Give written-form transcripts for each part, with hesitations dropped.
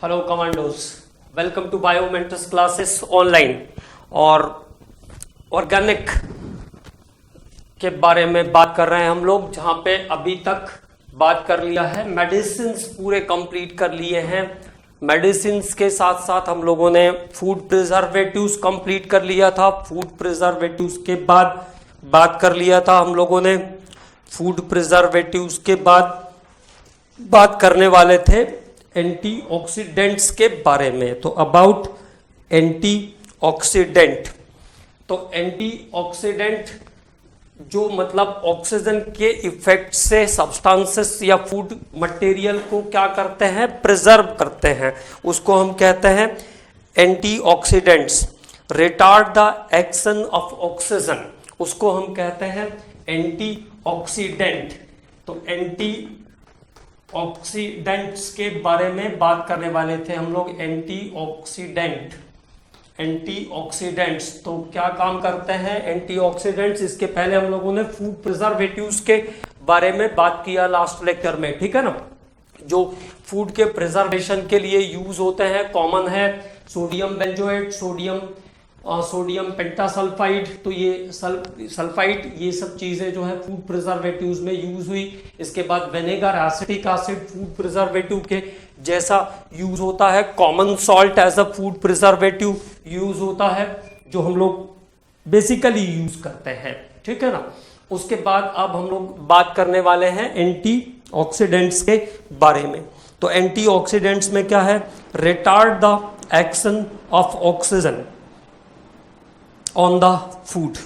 Hello commandos, welcome to biomentors classes online. और organic के बारे में बात कर रहे हैं हम लोग, जहां पे अभी तक बात कर लिया है मेडिसिन्स पूरे कंप्लीट कर लिए हैं। मेडिसिन्स के साथ साथ हम लोगों ने फूड प्रिजर्वेटिव्स कंप्लीट कर लिया था। फूड प्रिजर्वेटिव्स के बाद बात कर लिया था हम लोगों ने, फूड प्रिजर्वेटिव्स के बाद बात करने वाले थे एंटीऑक्सीडेंट्स के बारे में। तो अबाउट एंटीऑक्सीडेंट, तो एंटीऑक्सीडेंट जो मतलब ऑक्सीजन के इफेक्ट से सब्सटेंसेस या फूड मटेरियल को क्या करते हैं, प्रिजर्व करते हैं, उसको हम कहते हैं antioxidants. Retard the action of oxygen, उसको हम कहते हैं एंटीऑक्सीडेंट। तो एंटीऑक्सीडेंट्स के बारे में बात करने वाले थे हम लोग। एंटीऑक्सीडेंट्स तो क्या काम करते हैं एंटीऑक्सीडेंट्स? इसके पहले हम लोगों ने फूड प्रिजर्वेटिव्स के बारे में बात किया लास्ट लेक्चर में, ठीक है ना। जो फूड के प्रिजर्वेशन के लिए यूज होते हैं, कॉमन है सोडियम बेंजोएट, सोडियम पेंटासल्फाइड, तो ये सल्फाइड, ये सब चीजें जो है फूड प्रिजर्वेटिव्स में यूज हुई। इसके बाद vinegar, acetic acid food preservative के जैसा यूज होता है। Common salt as a food preservative use होता है, जो हम लोग बेसिकली यूज करते हैं, ठीक है ना। उसके बाद अब हम लोग बात करने वाले हैं एंटीऑक्सीडेंट्स के बारे में। तो एंटीऑक्सीडेंट्स में क्या है? Retard the action of oxygen on the food.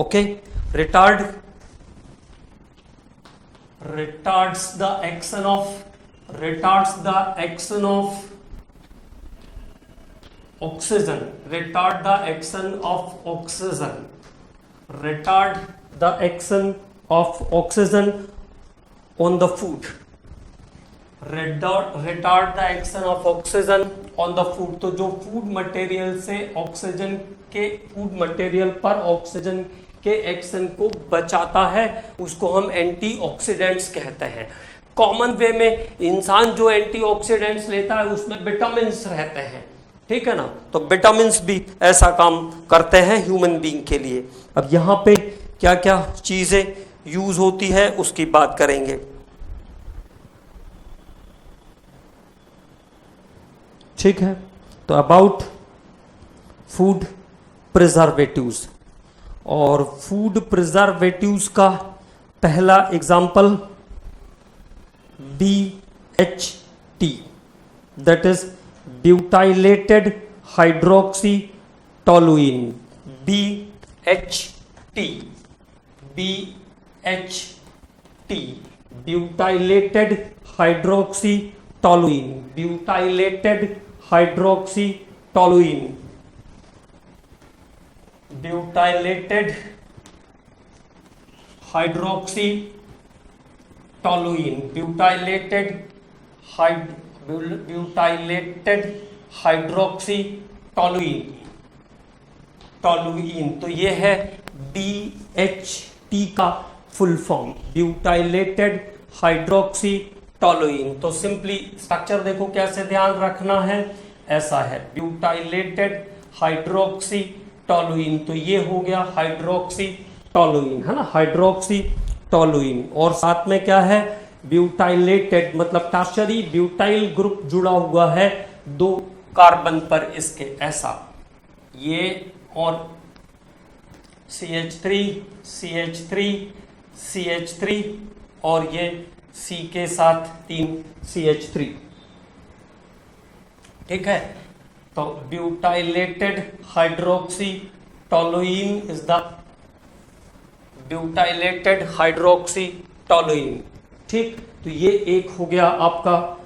Okay, retards the action of oxygen. Retard the action of oxygen on the food. retard the action of oxygen on the food। तो जो food material से oxygen के food material पर oxygen के action को बचाता है, उसको हम एंटीऑक्सीडेंट्स कहते हैं। कॉमन वे में इंसान जो एंटीऑक्सीडेंट्स लेता है उसमें विटामिन्स रहते हैं, ठीक है ना। तो विटामिन्स भी ऐसा काम करते हैं ह्यूमन बीइंग के लिए। अब यहाँ पे क्या क्या चीजें यूज होती है उसकी बात करेंगे, ठीक है। तो अबाउट फूड प्रिजर्वेटिव्स, और फूड प्रिजर्वेटिव्स का पहला example BHT, that is butylated hydroxy toluene. BHT butylated hydroxy toluene, butylated hydroxy toluene, butylated hydroxy toluene, butylated hydroxy toluene. तो ये है BHT का full form, butylated hydroxy toluene. तो simply structure देखो कैसे ध्यान रखना है, ऐसा है ब्यूटाइलेटेड हाइड्रोक्सी टोलुइन। तो ये हो गया हाइड्रोक्सी टोलुइन, है ना, हाइड्रोक्सी टोलुइन। और साथ में क्या है? ब्यूटाइलेटेड, मतलब टर्शरी ब्यूटाइल ग्रुप जुड़ा हुआ है 2 कार्बन पर इसके, ऐसा ये, और CH3 और ये C के साथ 3 CH3, ठीक है। तो butylated hydroxy toluene is the butylated hydroxy toluene, ठीक। तो ये एक हो गया आपका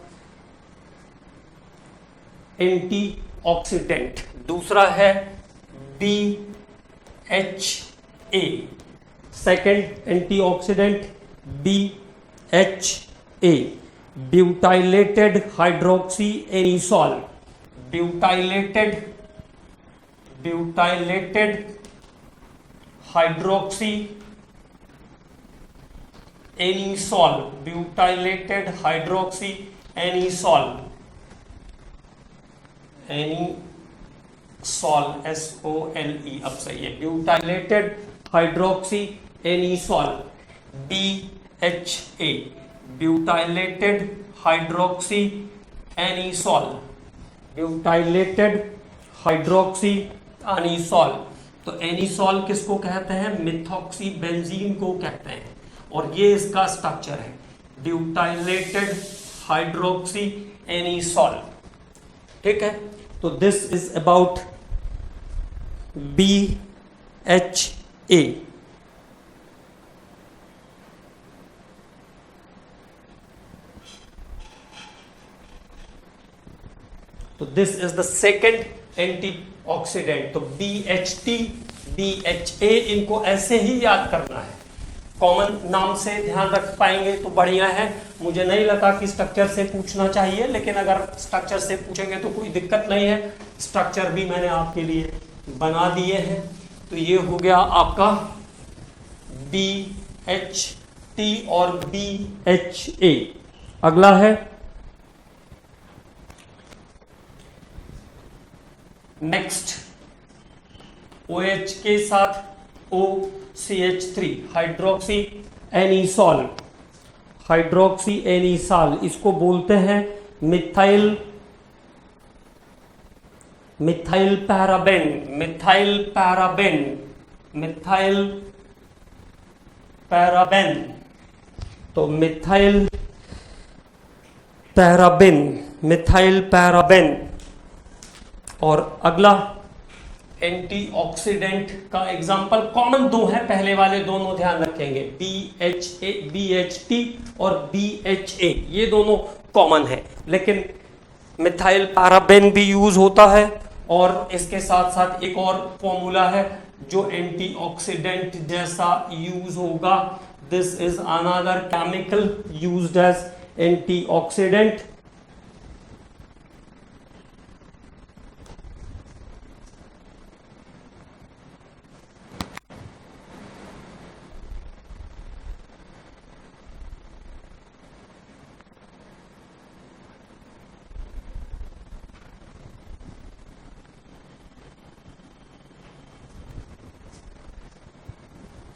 एंटीऑक्सीडेंट। दूसरा है BHA, second antioxidant BHA, butylated hydroxy anisole, butylated hydroxy anisole, butylated hydroxy anisole. Anisole, SOLE, अब सही है, butylated hydroxy anisole, BHA, butylated hydroxy anisole, butylated hydroxy anisole. तो एनीसॉल किसको कहते हैं? मिथॉक्सी बेंजीन को कहते हैं, और ये इसका स्ट्रक्चर है, ब्यूटाइलेटेड हाइड्रोक्सी एनीसॉल। ठीक है, तो दिस इज अबाउट BHA। तो this is the second antioxidant. तो BHT, BHA, इनको ऐसे ही याद करना है, कॉमन नाम से ध्यान रख पाएंगे तो बढ़िया है। मुझे नहीं लगा कि स्ट्रक्चर से पूछना चाहिए, लेकिन अगर स्ट्रक्चर से पूछेंगे तो कोई दिक्कत नहीं है, स्ट्रक्चर भी मैंने आपके लिए बना दिए हैं। तो ये हो गया आपका BHT और BHA। अगला है नेक्स्ट, OH के साथ OCH3, हाइड्रोक्सी एनीसॉल, हाइड्रोक्सी एनीसॉल, इसको बोलते हैं methyl paraben, methyl paraben, methyl paraben. तो मिथाइल पैराबेन, मिथाइल पैराबेन। और अगला एंटीऑक्सीडेंट का एग्जांपल कॉमन दो है, पहले वाले दोनों ध्यान रखेंगे, BHA, BHT और BHA, ये दोनों कॉमन है, लेकिन मिथाइल पैराबेन भी यूज होता है, और इसके साथ साथ एक और फॉर्मूला है जो एंटीऑक्सीडेंट जैसा यूज होगा। This is another chemical used as antioxidant.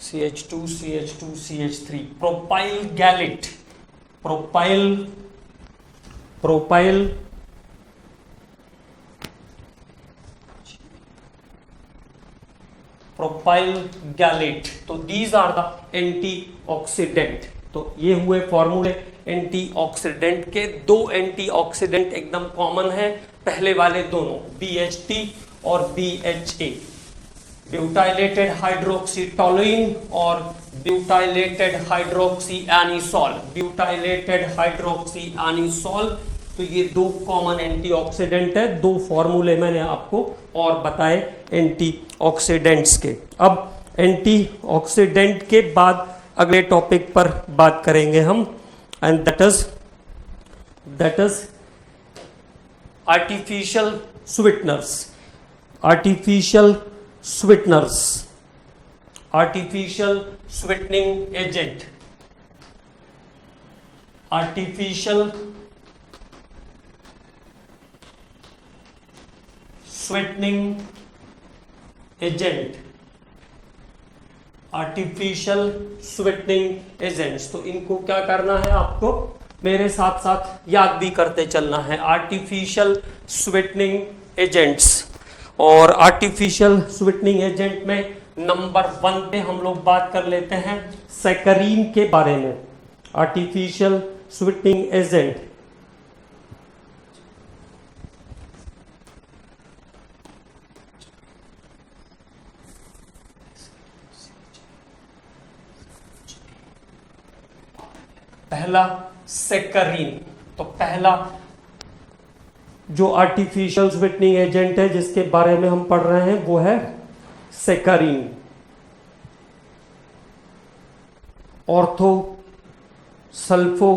CH2, CH2, CH3, propyl gallate, propyl gallate. तो दीज आर द एंटीऑक्सीडेंट। तो ये हुए फॉर्मूले एंटीऑक्सीडेंट के। दो एंटीऑक्सीडेंट एकदम कॉमन है, पहले वाले दोनों BHT और BHA, ब्यूटाइलेटेड हाइड्रोक्सी टोलुइन और butylated hydroxy anisole, butylated hydroxy anisole. तो ये दो कॉमन एंटीऑक्सीडेंट है। दो फॉर्मूले मैंने आपको और बताए एंटीऑक्सीडेंट्स के। अब एंटीऑक्सीडेंट के बाद अगले टॉपिक पर बात करेंगे हम, and that is artificial sweeteners, artificial sweeteners, artificial sweetening agent, artificial sweetening agent, artificial sweetening agents. तो इनको क्या करना है, आपको मेरे साथ साथ याद भी करते चलना है, आर्टिफिशियल स्वीटनिंग एजेंट्स। और आर्टिफिशियल स्वीटनिंग एजेंट में नंबर 1 पे हम लोग बात कर लेते हैं सैकरीन के बारे में। आर्टिफिशियल स्वीटनिंग एजेंट, पहला सैकरीन। तो पहला जो आर्टिफिशियल स्वीटनिंग एजेंट है जिसके बारे में हम पढ़ रहे हैं वो है saccharin. Ortho sulpho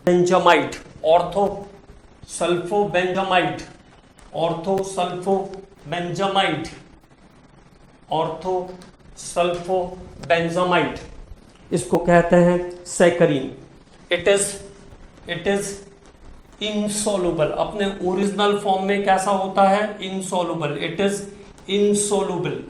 benzamide, ortho sulpho benzamide, ortho sulpho benzamide, ortho sulpho benzamide, इसको कहते हैं सैकरीन। इट इज इनसॉल्युबल, अपने ओरिजिनल फॉर्म में कैसा होता है? Insoluble, it is insoluble.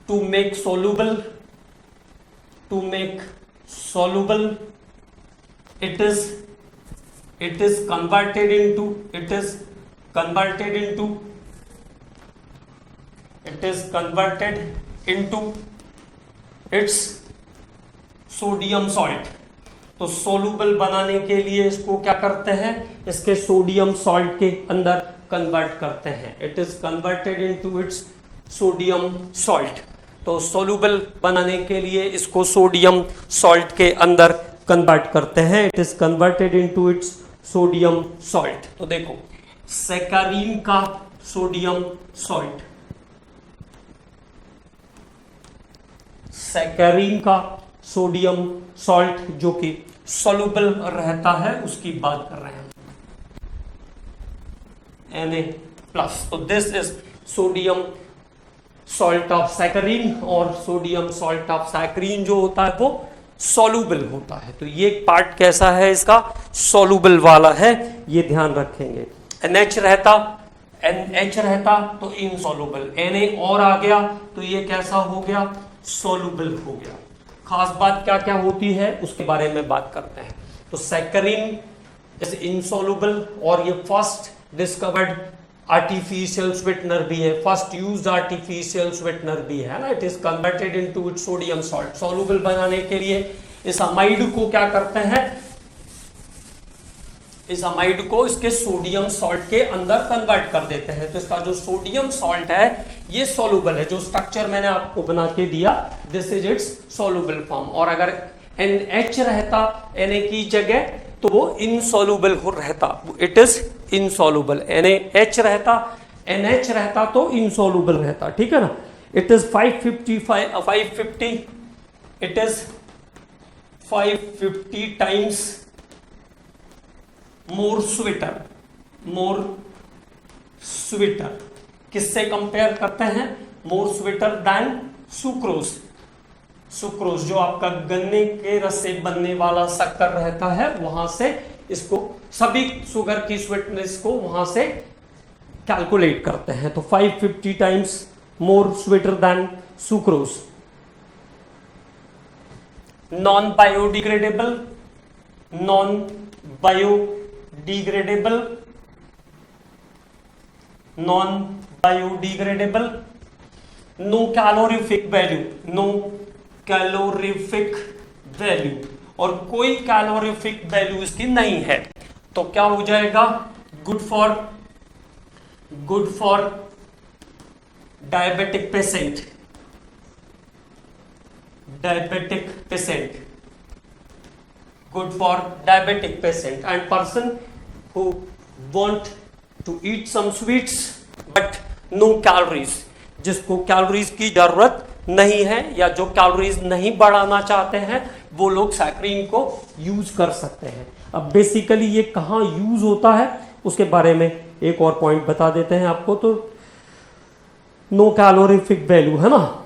To make soluble, to make soluble, it is converted into its sodium salt. तो soluble बनाने के लिए इसको क्या करते हैं? इसके सोडियम सॉल्ट के अंदर कन्वर्ट करते हैं। It is converted into its sodium salt. तो सोलूबल बनाने के लिए इसको सोडियम सॉल्ट के अंदर कन्वर्ट करते हैं। It is converted into its sodium salt. तो देखो, सैकरीन का सोडियम सॉल्ट, सैकरीन का सोडियम सॉल्ट जो कि सोलूबल रहता है, उसकी बात कर रहे हैं Na+। तो this is sodium salt of saccharin, और सोडियम सॉल्ट ऑफ सैकरीन जो होता है वो सॉल्युबल होता है। तो ये पार्ट कैसा है इसका? सॉल्युबल वाला है, ये ध्यान रखेंगे। NH रहता तो इनसॉल्युबल, Na और आ गया तो ये कैसा हो गया? सॉल्युबल हो गया। खास बात क्या क्या होती है उसके बारे में बात करते हैं। तो सैकरीन इज इनसॉल्युबल, और ये फर्स्ट डिस्कवर्ड आर्टिफिशियल स्वीटनर भी है, फर्स्ट यूज्ड आर्टिफिशियल स्वीटनर भी है ना। It is converted into its sodium salt. Soluble बनाने के लिए इस अमाइड को क्या करते हैं? इस अमाइड को इसके सोडियम सॉल्ट के अंदर कन्वर्ट कर देते हैं। तो इसका जो सोडियम सॉल्ट है ये सॉल्युबल है। जो स्ट्रक्चर मैंने आपको बना के दिया, this is it's soluble form. और अगर NH रहता Na की जगह तो वो इनसॉल्युबल रहता, इट इज इनसॉल्युबल। NaH रहता, NH रहता तो इनसॉल्युबल रहता, ठीक है ना। It is 550, it is 550 times more sweater. किससे कंपेयर करते हैं? मोर स्वीटर देन सुक्रोज। सुक्रोज जो आपका गन्ने के रस से बनने वाला शक्कर रहता है, वहां से इसको सभी शुगर की स्वीटनेस को वहां से कैलकुलेट करते हैं। तो 550 times more sweeter than sucrose. Non biodegradable, no calorific value, और कोई कैलोरीफिक वैल्यू इसकी नहीं है। तो क्या हो जाएगा? Good for diabetic patient, good for diabetic patient and person who want to eat some sweets but no calories, जिसको कैलोरीज की जरूरत नहीं है या जो कैलोरीज नहीं बढ़ाना चाहते हैं, वो लोग सैकरीन को यूज कर सकते हैं। अब बेसिकली ये कहाँ यूज होता है उसके बारे में एक और पॉइंट बता देते हैं आपको। तो नो कैलोरीफिक वैल्यू है ना,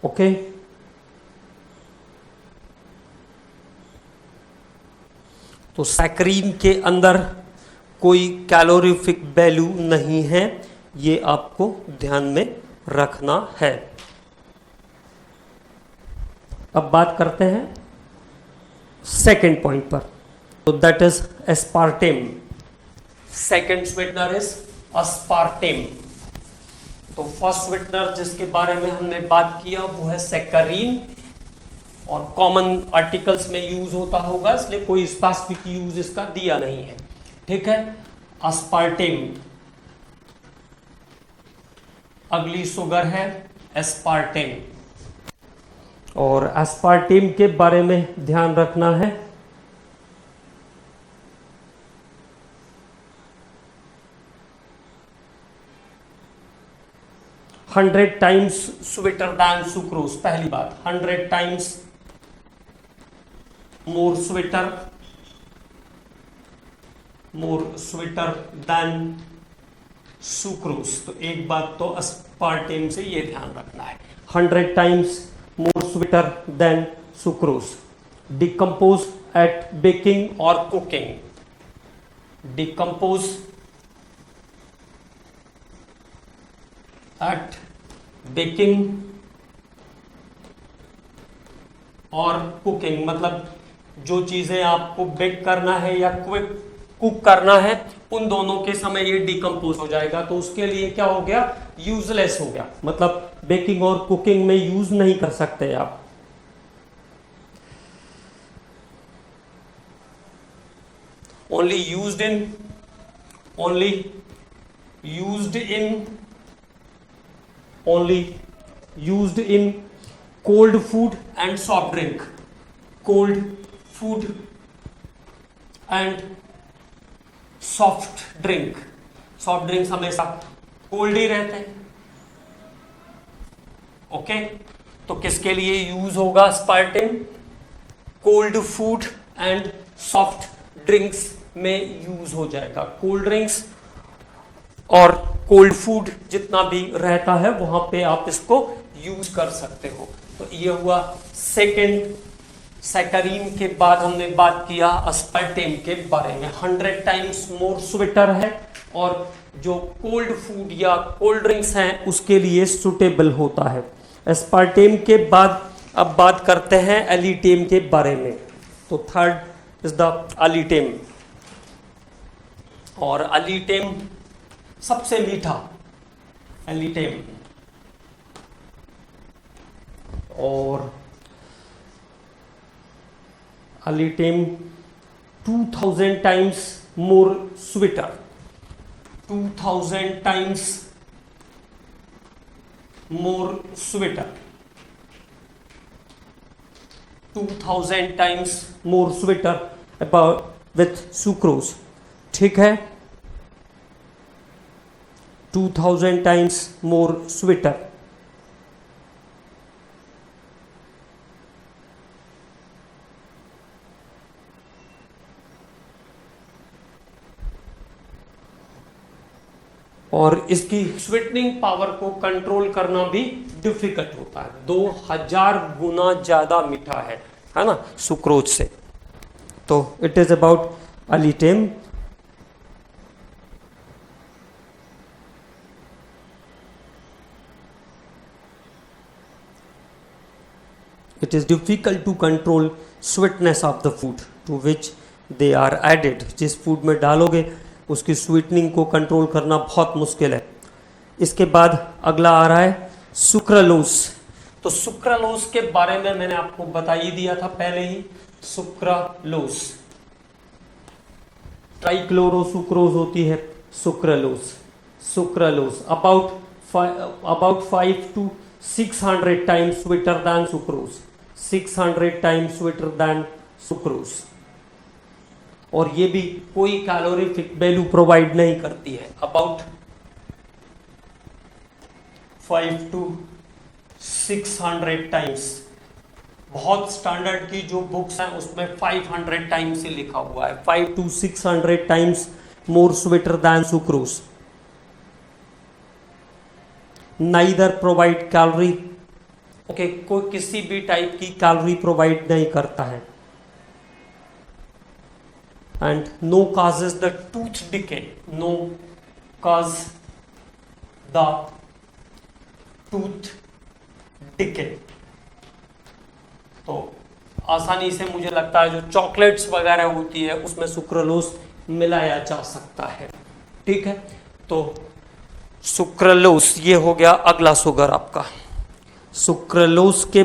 ओके। तो सैकरीन के अंदर कोई कैलोरीफिक वैल्यू नहीं है, ये आपको ध्यान में रखना है। अब बात करते हैं सेकंड पॉइंट पर। तो that is aspartame. Second sweetener is aspartame. तो फर्स्ट स्वीटनर जिसके बारे में हमने बात किया वो है सैकरीन, और कॉमन आर्टिकल्स में यूज होता होगा, इसलिए कोई स्पेसिफिक यूज इसका दिया नहीं है, ठीक है। अस्पार्टेम, अगली शुगर है एस्पार्टेम, और एस्पार्टेम के बारे में ध्यान रखना है। Hundred times sweeter than sucrose, पहली बात 100 times more sweeter more sweeter than sucrose. तो एक बात तो अस्पार्टेम से ये ध्यान रखना है, 100 times more sweeter than sucrose. Decompose at baking और कुकिंग, डिकम्पोज एट बेकिंग और कुकिंग, मतलब जो चीजें आपको बेक करना है या कुक करना है उन दोनों के समय ये डिकम्पोज हो जाएगा। तो उसके लिए क्या हो गया, यूजलेस हो गया, मतलब बेकिंग और कुकिंग में यूज नहीं कर सकते आप। Only used in cold food and soft drink, cold food and soft drink. Soft drinks हमेशा कोल्ड ही रहते हैं। ओके, तो किसके लिए यूज होगा aspartame, cold food and soft drinks में यूज हो जाएगा। कोल्ड ड्रिंक्स और कोल्ड फूड जितना भी रहता है वहां पे आप इसको यूज कर सकते हो। तो ये हुआ सेकेंड। सैकरीन के बाद हमने बात किया अस्पार्टेम के बारे में। 100 टाइम्स मोर स्वीटर है और जो कोल्ड फूड या कोल्ड ड्रिंक्स हैं उसके लिए सुटेबल होता है। अस्पार्टेम के बाद अब बात करते हैं एलिटेम के बारे में। तो थर्ड इज द एलिटेम, और एलिटेम सबसे मीठा एलिटेम, और alitame 2000 times more sweater, 2000 times more sweater, 2000 times more sweater about with sucrose. ठीक है, 2000 टाइम्स मोर स्वीटर। और इसकी स्वीटनिंग पावर को कंट्रोल करना भी डिफिकल्ट होता है। 2000 गुना ज्यादा मीठा है ना सुक्रोज से। तो it is about alitame. It is difficult to control sweetness of the food to which they are added। जिस फूड में डालोगे उसकी स्वीटनिंग को कंट्रोल करना बहुत मुश्किल है। इसके बाद अगला आ रहा है सुक्रालोस। तो सुक्रालोस के बारे में मैंने आपको बता ही दिया था पहले ही। सुक्रालोस, ट्राइक्लोरो सुक्रोज होती है sucralose. Sucralose about 5 to 600 times sweeter than sucrose, 600 times sweeter than sucrose. और ये भी कोई कैलोरीफिक वैल्यू प्रोवाइड नहीं करती है। About 5 to 600 times. बहुत स्टैंडर्ड की जो बुक्स हैं उसमें 500 टाइम्स ही लिखा हुआ है, 5 to 600 times more sweeter than sucrose. Neither provide calorie, okay, कोई किसी भी टाइप की कैलोरी प्रोवाइड नहीं करता है। And no causes the tooth decay, no cause the tooth decay. तो आसानी से मुझे लगता है जो चॉकलेट्स वगैरह होती है उसमें सुक्रालोस मिलाया जा सकता है। ठीक है, तो सुक्रालोस ये हो गया अगला शुगर आपका। सुक्रालोस के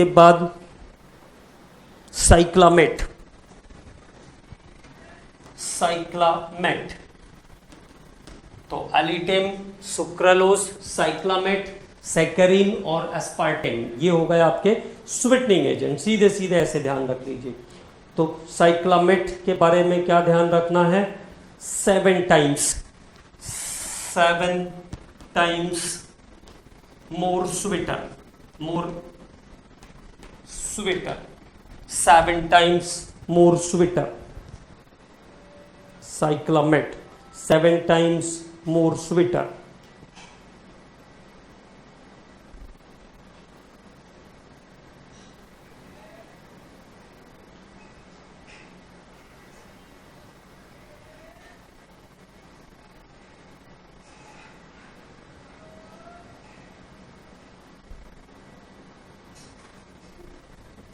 बाद साइक्लामेट। तो एलिटेम, सुक्रालोस, साइक्लामेट, सैकरीन और एस्पार्टेम, ये हो गए आपके स्वीटनिंग एजेंट। सीधे सीधे ऐसे ध्यान रख लीजिए। तो साइक्लामेट के बारे में क्या ध्यान रखना है, 7 times more sweater, 7 times more sweeter. Cyclamet, 7 times more sweeter.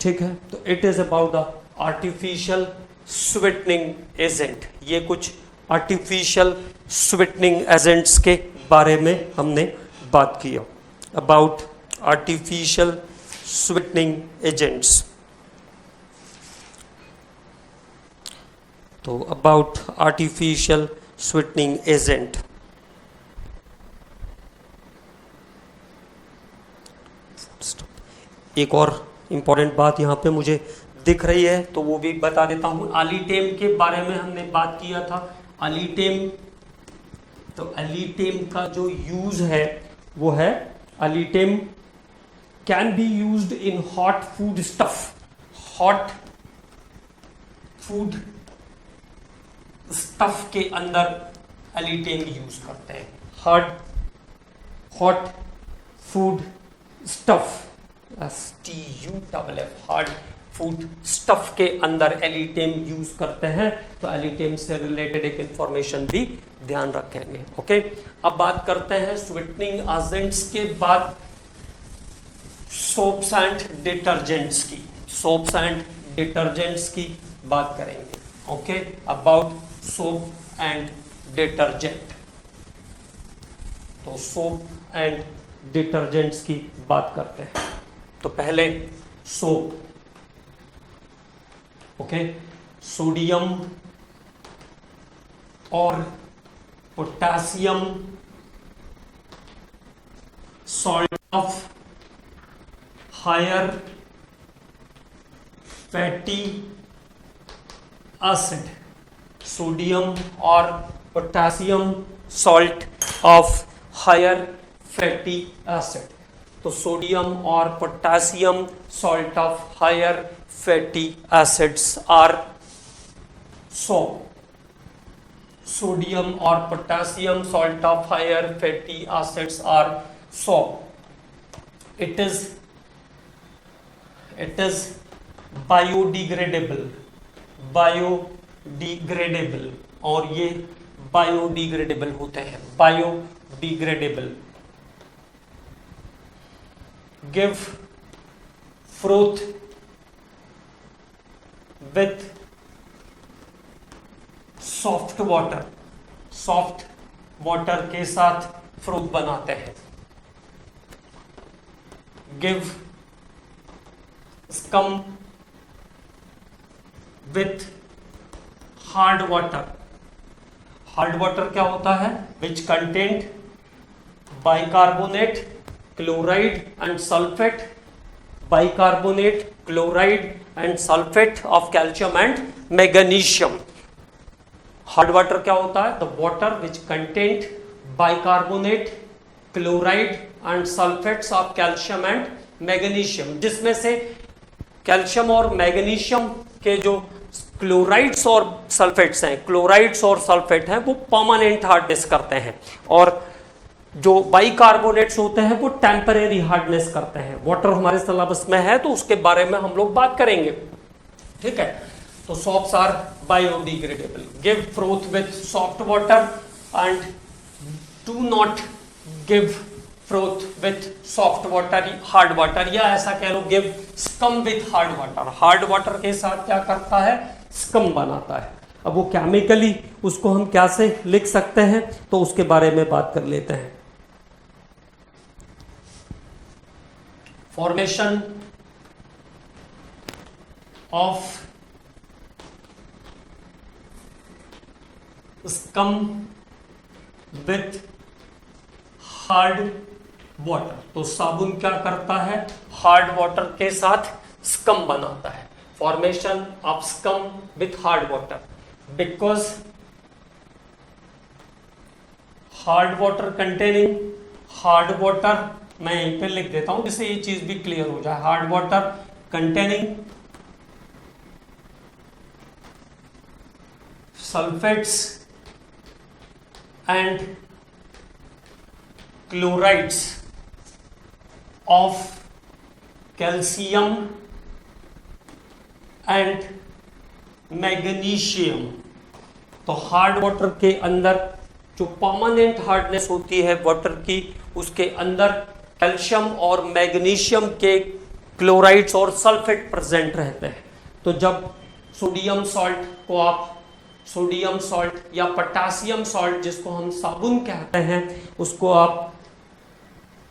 ठीक है, तो it is about the artificial sweetening agent. ये कुछ आर्टिफिशियल स्वीटनिंग एजेंट्स के बारे में हमने बात किया, अबाउट आर्टिफिशियल स्वीटनिंग एजेंट्स। तो अबाउट आर्टिफिशियल स्वीटनिंग एजेंट, एक और इंपॉर्टेंट बात यहाँ पे मुझे दिख रही है तो वो भी बता देता हूँ। अलीटेम के बारे में हमने बात किया था। अलीटेम, तो अलीटेम का जो यूज है वो है, alitame can be used in hot food stuff. Hot food stuff के अंदर अलीटेम यूज करते हैं। Hot food stuff, STUFF, hard food stuff के अंदर एलिटेम यूज करते हैं। तो एलिटेम से रिलेटेड एक इंफॉर्मेशन भी ध्यान रखेंगे। ओके, अब बात करते हैं स्वीटनिंग एजेंट्स के बाद सोप्स एंड डिटर्जेंट्स की। सोप्स एंड डिटर्जेंट्स की बात करेंगे। Okay, about soap and detergent. तो सोप एंड डिटर्जेंट्स की बात करते हैं। तो पहले सोप, ओके, सोडियम और potassium salt of higher fatty acid. Sodium और potassium salt of higher fatty acid. तो सोडियम और potassium salt of higher fatty acids are soap. Sodium और potassium salt of higher fatty acids are soap. It is biodegradable, biodegradable, और ये biodegradable होते हैं, biodegradable. Give fruit with soft water, soft water के साथ fruit बनाते हैं। Give scum with hard water. Hard water क्या होता है? Which content bicarbonate, chloride and sulphate, bicarbonate, chloride and sulphate of calcium and magnesium. Hard water क्या होता है? The water which content bicarbonate, chloride and sulphates of calcium and magnesium, जिसमें से calcium और magnesium के जो क्लोराइड्स और sulphates हैं, क्लोराइड्स और सल्फेट हैं, वो परमानेंट हार्डनेस करते हैं, और जो बाइकार्बोनेट्स होते हैं वो टेम्परेरी हार्डनेस करते हैं। वाटर हमारे सिलेबस में है तो उसके बारे में हम लोग बात करेंगे, ठीक है। तो soaps are biodegradable. Give fruit with soft water and do not give fruit with soft water, hard water, या ऐसा कह लो give scum with hard water. Hard water के साथ क्या करता है? स्कम बनाता है। अब वो केमिकली उसको हम क्या से लिख सकते हैं तो उसके बारे में बात कर लेते हैं। Formation of scum with hard water. तो साबुन क्या करता है? हार्ड वाटर के साथ स्कम बनाता है। Formation of scum with hard water, because hard water containing, hard water मैं यहीं पे लिख देता हूं जिससे ये चीज भी क्लियर हो जाए। Hard water containing sulphates and chlorides of calcium and magnesium. तो हार्ड वाटर के अंदर जो परमानेंट हार्डनेस होती है वाटर की, उसके अंदर कैल्शियम और मैग्नीशियम के क्लोराइड्स और सल्फेट प्रेजेंट रहते हैं। तो जब सोडियम सॉल्ट को आप सोडियम सॉल्ट या पोटासियम सॉल्ट जिसको हम साबुन कहते हैं, उसको आप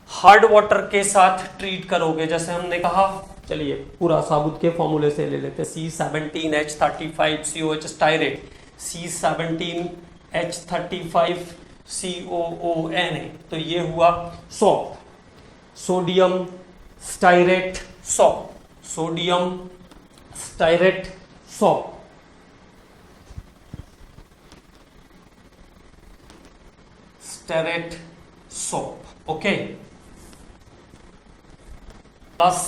हार्ड वाटर के साथ ट्रीट करोगे, जैसे हमने कहा, चलिए पूरा साबुत के फॉर्मूले से ले लेते हैं। C17H35COH स्टायरेट, C17H35COONA, तो ये हुआ shop, sodium stearate shop, sodium stearate shop. Stearate shop, okay, plus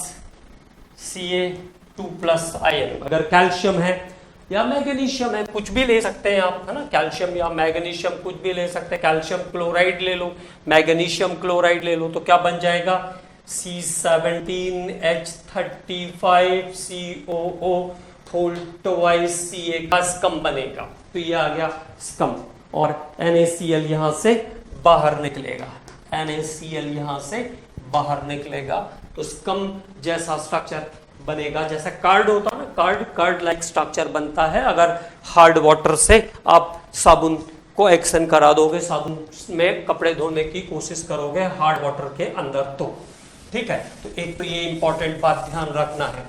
Ca2+ ion. अगर कैल्शियम है या मैग्नीशियम है, कुछ भी ले सकते हैं आप, है ना, कैल्शियम या मैग्नीशियम कुछ भी ले सकते हैं। कैल्शियम क्लोराइड ले लो, मैग्नीशियम क्लोराइड ले लो, तो क्या बन जाएगा? C17H35COO होल ट्वाइस Ca का स्कम बनेगा। तो ये आ गया स्कम, और NaCl यहां से बाहर निकलेगा, NaCl यहां से बाहर निकलेगा। तो स्कम जैसा स्ट्रक्चर बनेगा, जैसा कार्ड होता है ना, कार्ड लाइक स्ट्रक्चर बनता है अगर हार्ड वाटर से आप साबुन को एक्शन करा दोगे, साबुन में कपड़े धोने की कोशिश करोगे हार्ड वाटर के अंदर, तो ठीक है। तो एक तो ये इंपॉर्टेंट बात ध्यान रखना है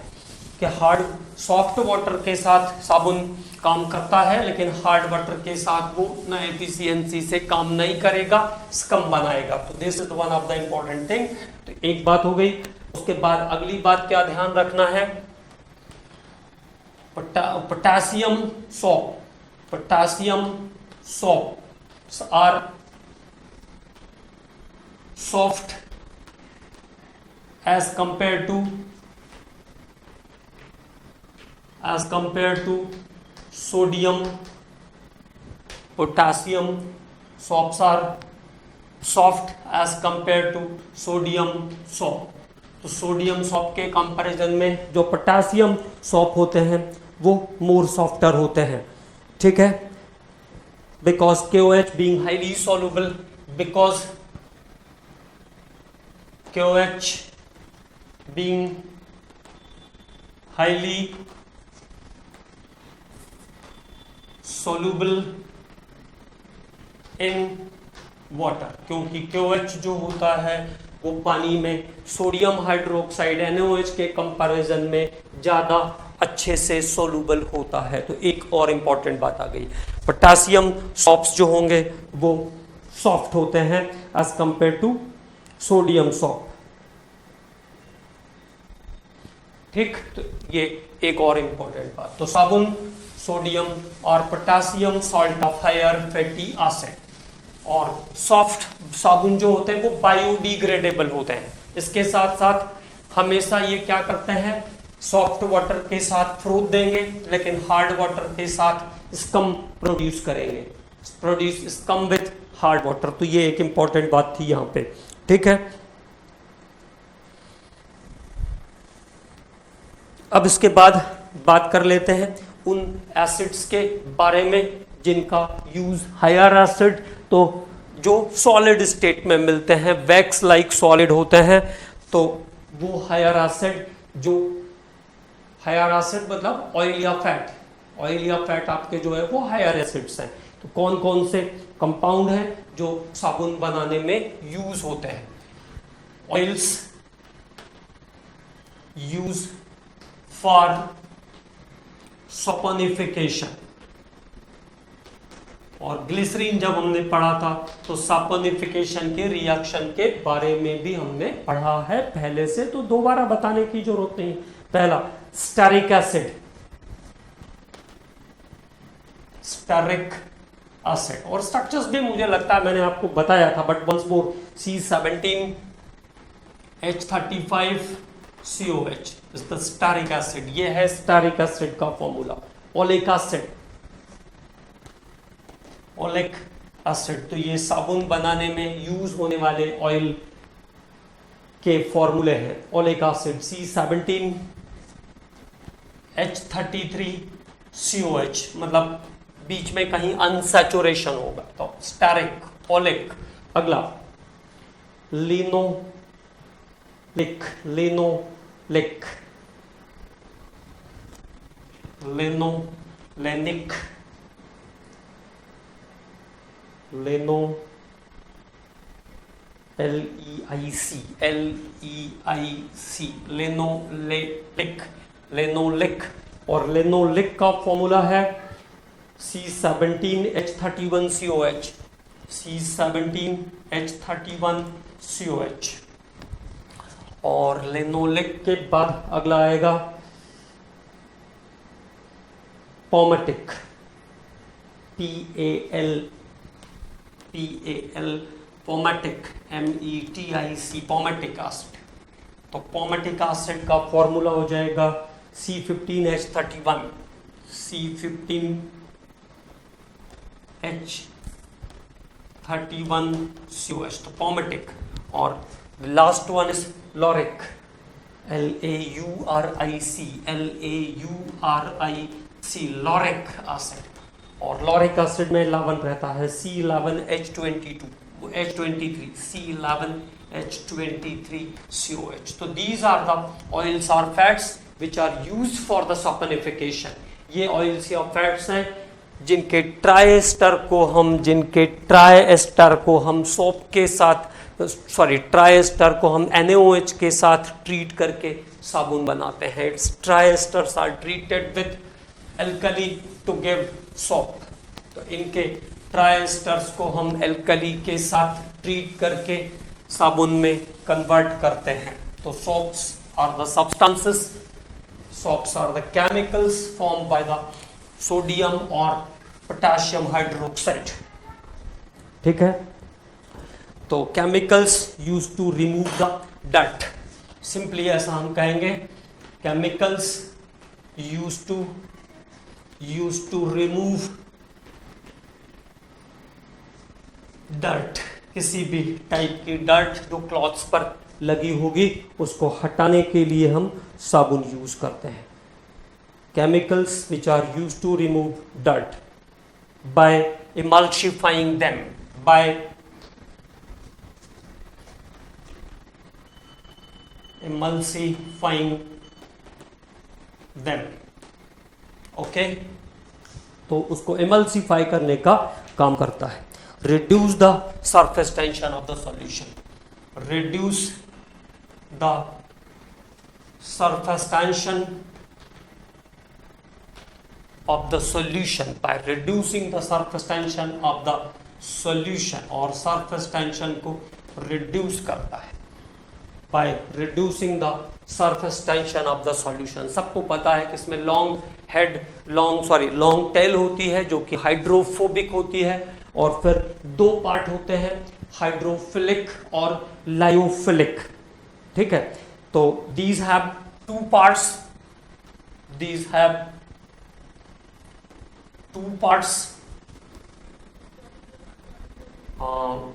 कि हार्ड सॉफ्ट वाटर के साथ साबुन काम करता है, लेकिन हार्ड वाटर के साथ वो उतना एफिशिएंसी से काम नहीं करेगा, स्कम बनाएगा। तो this is one of the important thing. तो एक बात हो गई। उसके बाद अगली बात क्या ध्यान रखना है? Potassium soap, potassium soap are soft as compared to sodium. Potassium soaps are soft as compared to sodium soap. तो सोडियम सॉप के कंपैरिजन में जो पोटासियम सॉप होते हैं वो मोर सॉफ्टर होते हैं, ठीक है। Because KOH being highly soluble, because KOH being highly soluble in water, क्योंकि KOH जो होता है वो पानी में सोडियम हाइड्रोक्साइड NaOH के कंपैरिजन में ज़्यादा अच्छे से सोलूबल होता है। तो एक और इम्पॉर्टेंट बात आ गई, पोटासियम सॉप्स जो होंगे वो सॉफ्ट होते हैं as compare to sodium soap, ठीक। तो ये एक और इम्पॉर्टेंट बात। तो साबुन सोडियम और potassium salt of higher fatty acid, और सॉफ्ट साबुन जो होते हैं वो बायोडिग्रेडेबल होते हैं। इसके साथ साथ हमेशा ये क्या करते हैं, सॉफ्ट वाटर के साथ फ्रोथ देंगे, लेकिन हार्ड वाटर के साथ स्कम प्रोड्यूस करेंगे, produce scum with hard water. तो ये एक इंपॉर्टेंट बात थी यहाँ पे, ठीक है। अब इसके बाद बात कर लेते हैं उन एसिड्स के बारे में जिनका यूज, हायर एसिड तो जो सॉलिड स्टेट में मिलते हैं, वैक्स लाइक सॉलिड होते हैं, तो वो हायर एसिड, जो हायर एसिड मतलब ऑयल या फैट, ऑयल या फैट आपके जो है वो हायर एसिड्स हैं। तो कौन कौन से कंपाउंड हैं जो साबुन बनाने में यूज होते हैं? ऑयल्स यूज फॉर सॉपनिफिकेशन, और ग्लिसरीन जब हमने पढ़ा था तो सॉपनिफिकेशन के रिएक्शन के बारे में भी हमने पढ़ा है पहले से, तो दोबारा बताने की जरूरत नहीं। पहला स्टेरिक एसिड, स्टेरिक एसिड, और स्ट्रक्चर्स भी मुझे लगता है मैंने आपको बताया था, but once more, C17H35COH is the stearic acid. ये है स्टेरिक एसिड का formula. Oleic acid, oleic acid. तो ये साबुन बनाने में यूज होने वाले ऑयल के फॉर्मूले हैं। ओलिक एसिड C17H33COH, मतलब बीच में कहीं अनसैचुरेशन होगा तो स्टेरिक ओलिक। अगला linoleic, linoleic, linolenic, lino LEIC, लिनोलेटिक, लिनोलिक। और लिनोलिक का फॉर्मूला है C17H31COH, C17H31COH। और लिनोलिक के बाद अगला आएगा palmitic, PAL, palmitic, METIC, palmitic acid. तो पोमेटिक एसिड का फॉर्मूला हो जाएगा C15H31, C15H31COH, तो पोमेटिक। और last one is lauric, LAURIC, lauric acid. और लॉरिक एसिड में 11 रहता है, C11H23, C11H23COH। तो दीज आर द ऑयल्स और fats which are used for the sulphonification. ये ऑयल्स या फैट्स हैं जिनके ट्राई एस्टर को हम सोप के साथ, ट्राई एस्टर को हम NaOH के साथ ट्रीट करके साबुन बनाते हैं। Its tri esters are treated with alkali to give soap. तो इनके ट्राई एस्टर्स को हम एल्कली के साथ ट्रीट करके साबुन में कन्वर्ट करते हैं। तो soaps are the substances, soaps are the chemicals formed by the sodium और पोटेशियम हाइड्रोक्साइड। ठीक है, तो chemicals use to remove the dirt. Simply ऐसा हम कहेंगे, chemicals use to remove dirt. किसी भी टाइप की डर्ट जो क्लॉथ्स पर लगी होगी उसको हटाने के लिए हम साबुन यूज करते हैं। Chemicals which are use to remove dirt by emulsifying them, by emulsifying them। Okay, तो उसको emulsify करने का काम करता है। reduce the surface tension of the solution, reduce the surface tension of the solution, by reducing the surface tension of the solution, और surface tension को reduce करता है by reducing the surface tension of the solution। सबको पता है कि इसमें long tail होती है जो कि हाइड्रोफोबिक होती है, और फिर दो पार्ट होते हैं, हाइड्रोफिलिक और लायोफिलिक। ठीक है, तो these have two parts,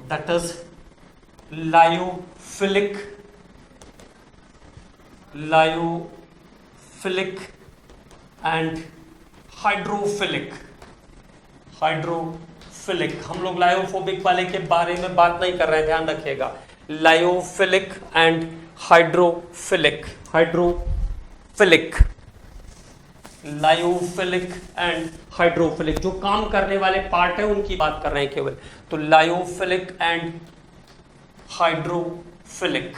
that is lyophilic and hydrophilic. हम लोग लायोफोबिक वाले के बारे में बात नहीं कर रहे हैं, ध्यान रखिएगा। Lyophilic and hydrophilic, lyophilic and hydrophilic, जो काम करने वाले पार्ट है उनकी बात कर रहे हैं केवल। तो लायोफिलिक एंड हाइड्रोफिलिक।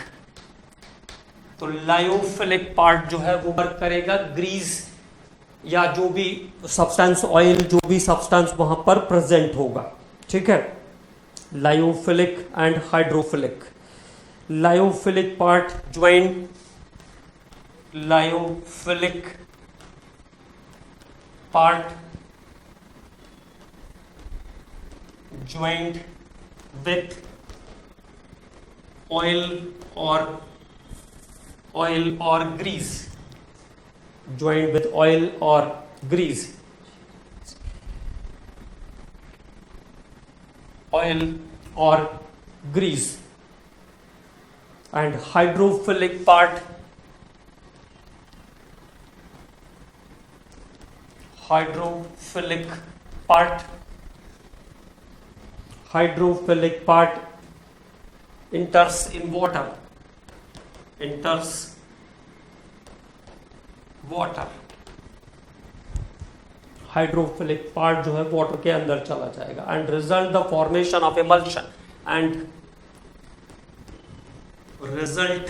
तो लायोफिलिक पार्ट जो है वो वर्क करेगा ग्रीस या जो भी सब्सटेंस, ऑयल, जो भी सब्सटेंस वहां पर प्रेजेंट होगा। ठीक है, lyophilic and hydrophilic. Lyophilic part join, lyophilic part joined with oil or grease, joined with oil or grease। Oil और grease, and hydrophilic part, hydrophilic part enters in water, hydrophilic part जो है water के अंदर चला जाएगा, and result the formation of emulsion, and result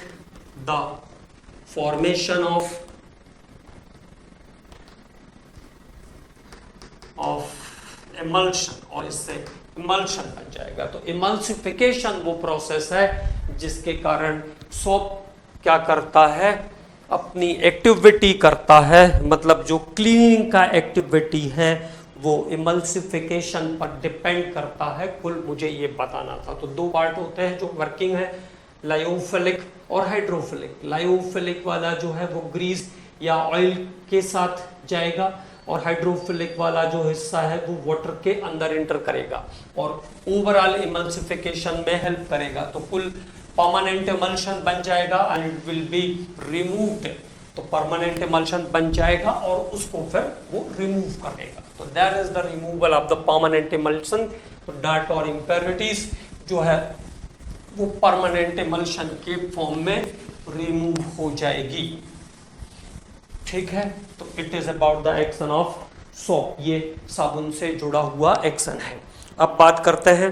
the formation of emulsion, और इससे emulsion बन जाएगा। तो इमल्सिफिकेशन वो प्रोसेस है जिसके कारण सोप क्या करता है, अपनी एक्टिविटी करता है, मतलब जो क्लीनिंग का एक्टिविटी है वो इमल्सिफिकेशन पर डिपेंड करता है। कुल मुझे ये बताना था। तो दो पार्ट होते हैं जो वर्किंग है, लायोफिलिक और हाइड्रोफिलिक। लायोफिलिक वाला जो है वो ग्रीस या ऑयल के साथ जाएगा, और हाइड्रोफिलिक वाला जो हिस्सा है वो वाटर के अंदर एंटर करेगा और ओवरऑल इमल्सिफिकेशन में हेल्प करेगा। तो कुल परमानेंट इमल्शन बन जाएगा and it will be removed. तो परमानेंट इमल्शन बन जाएगा और उसको फिर वो रिमूव करेगा। तो that is the removal of the permanent emulsion. तो डार्ट और इम्प्योरिटीज जो है वो परमानेंट इमल्शन के फॉर्म में रिमूव हो जाएगी। ठीक है, तो it is about the action of soap. ये साबुन से जुड़ा हुआ एक्शन है। अब बात करते हैं